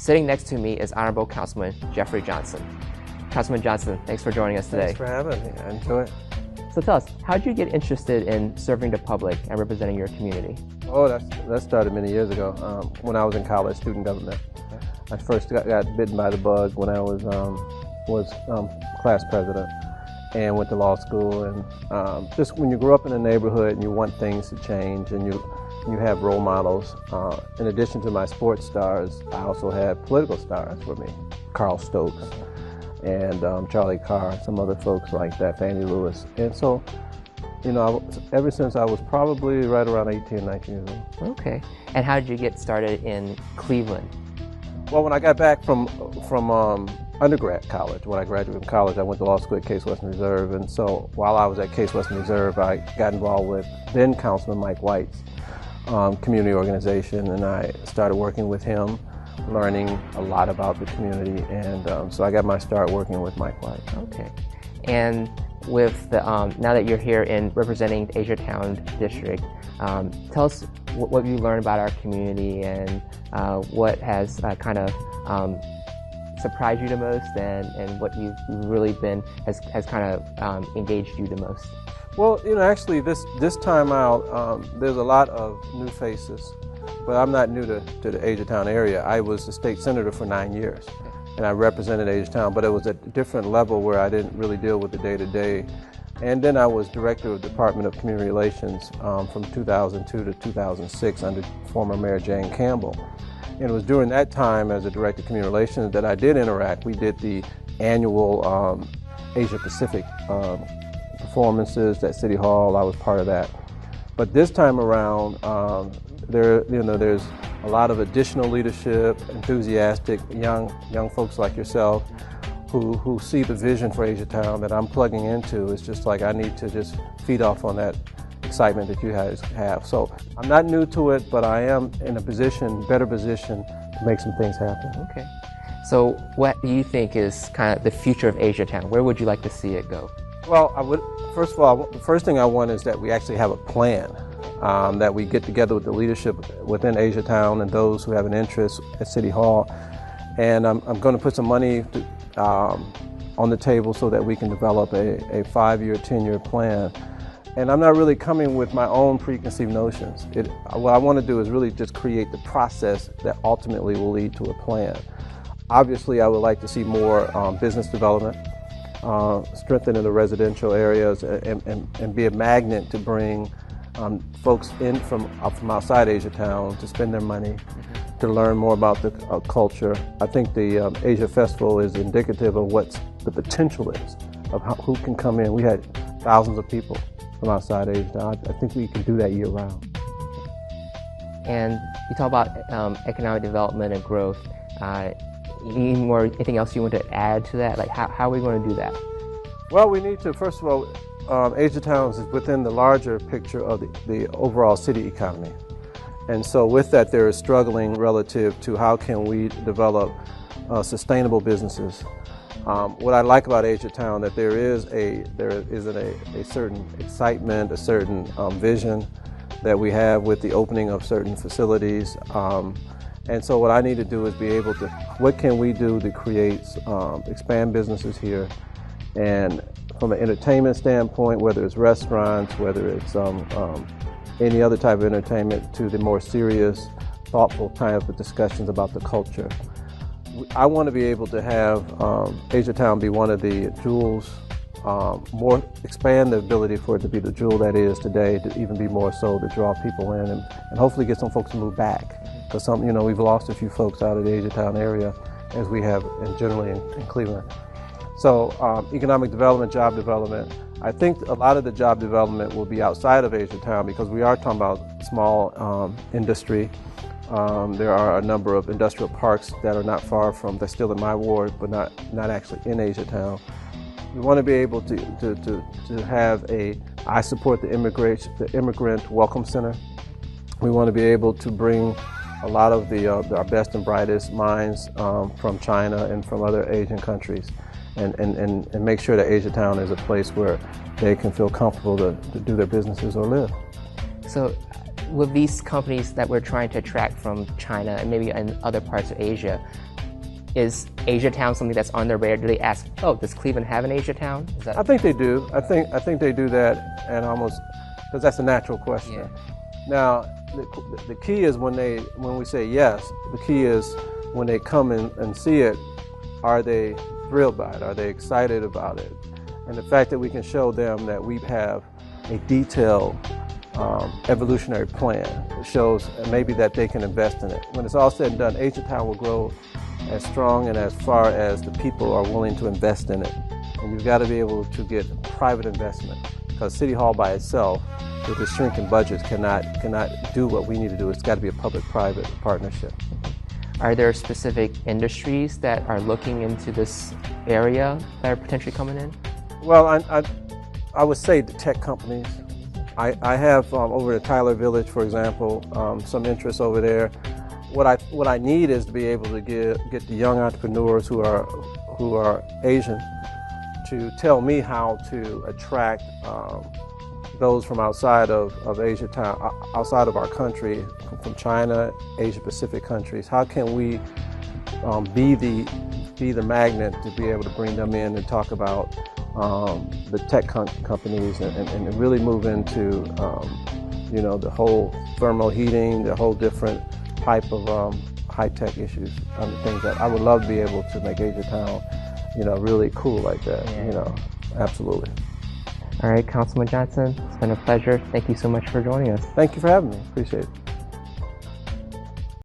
Sitting next to me is Honorable Councilman Jeffrey Johnson. Councilman Johnson, thanks for joining us today. Thanks for having me. I enjoy it. So tell us, how did you get interested in serving the public and representing your community? Oh, that started many years ago when I was in college, student government. I first got bitten by the bug when I was class president and went to law school. And just when you grow up in a neighborhood and you want things to change and you have role models, in addition to my sports stars, I also had political stars for me. Carl Stokes and Charlie Carr, some other folks like that, Fannie Lewis. And so, you know, ever since I was probably right around 18, 19 years old. Okay. And how did you get started in Cleveland? Well, when I got back from undergrad college, when I graduated from college, I went to law school at Case Western Reserve. And so while I was at Case Western Reserve, I got involved with then Councilman Mike White's community organization, and I started working with him, learning a lot about the community, and so I got my start working with Mike White. Okay. And with the, now that you're here in representing the Asiatown district, tell us what you learned about our community and what has kind of surprised you the most, and what you've really been has kind of engaged you the most. Well, you know, actually this time out, there's a lot of new faces. But I'm not new to the Asiatown area. I was the state senator for 9 years, and I represented Asiatown, but it was at a different level where I didn't really deal with the day-to-day. And then I was director of the Department of Community Relations from 2002 to 2006 under former Mayor Jane Campbell. And it was during that time as a director of community relations that I did interact. We did the annual Asia Pacific performances at City Hall. I was part of that. But this time around, there's a lot of additional leadership, enthusiastic young folks like yourself who see the vision for Asiatown that I'm plugging into. It's just like I need to just feed off on that excitement that you guys have. So I'm not new to it, but I am in a better position to make some things happen. Okay. So what do you think is kind of the future of Asiatown? Where would you like to see it go? Well, first of all, the first thing I want is that we actually have a plan. That we get together with the leadership within Asiatown and those who have an interest at City Hall. And I'm going to put some money on the table so that we can develop a 5-year, 10-year plan. And I'm not really coming with my own preconceived notions. What I want to do is really just create the process that ultimately will lead to a plan. Obviously, I would like to see more business development, strengthening the residential areas, and be a magnet to bring folks in from outside Asiatown to spend their money, to learn more about the culture. I think the Asia Festival is indicative of what the potential is, of who can come in. We had thousands of people from outside Asiatown. I think we can do that year round. And you talk about economic development and growth. Anything else you want to add to that? Like how are we going to do that? Well, we need to, first of all, Asiatown is within the larger picture of the overall city economy. And so with that, there is struggling relative to how can we develop sustainable businesses. What I like about Asiatown that there is a certain excitement, a certain vision that we have with the opening of certain facilities. And so what I need to do is be able to, what can we do to create, expand businesses here, and from an entertainment standpoint, whether it's restaurants, whether it's any other type of entertainment, to the more serious, thoughtful type of discussions about the culture. I want to be able to have Asiatown be one of the jewels, expand the ability for it to be the jewel that it is today, to even be more so to draw people in and hopefully get some folks to move back. Because we've lost a few folks out of the Asiatown area, as we have generally in Cleveland. So economic development, job development. I think a lot of the job development will be outside of Asiatown because we are talking about small industry. There are a number of industrial parks that are not far from, they're still in my ward, but not actually in Asiatown. We want to be able to have I support the immigrant welcome center. We want to be able to bring a lot of our best and brightest minds from China and from other Asian countries, and make sure that Asiatown is a place where they can feel comfortable to do their businesses or live. So with these companies that we're trying to attract from China and maybe in other parts of Asia, is Asia Town something that's on their radar? Do they ask, oh, does Cleveland have an Asia Town? I think they do. I think they do that, and almost, because that's a natural question. Yeah. Now, the key is when we say yes, the key is when they come in and see it, are they thrilled by it? Are they excited about it? And the fact that we can show them that we have a detailed evolutionary plan shows maybe that they can invest in it. When it's all said and done, Asia Town will grow as strong and as far as the people are willing to invest in it. And you've got to be able to get private investment, because City Hall by itself, with its shrinking budgets, cannot do what we need to do. It's got to be a public-private partnership. Are there specific industries that are looking into this area that are potentially coming in? Well, I would say the tech companies. I have over at Tyler Village, for example, some interest over there. What I need is to be able to get the young entrepreneurs who are Asian to tell me how to attract those from outside of Asia Town, outside of our country, from China, Asia Pacific countries. How can we be the magnet to be able to bring them in and talk about the tech companies and really move into the whole thermal heating, the whole different type of high-tech issues, things that I would love to be able to make Asia Town, really cool like that. Yeah. Absolutely. All right, Councilman Johnson, it's been a pleasure. Thank you so much for joining us. Thank you for having me. Appreciate it.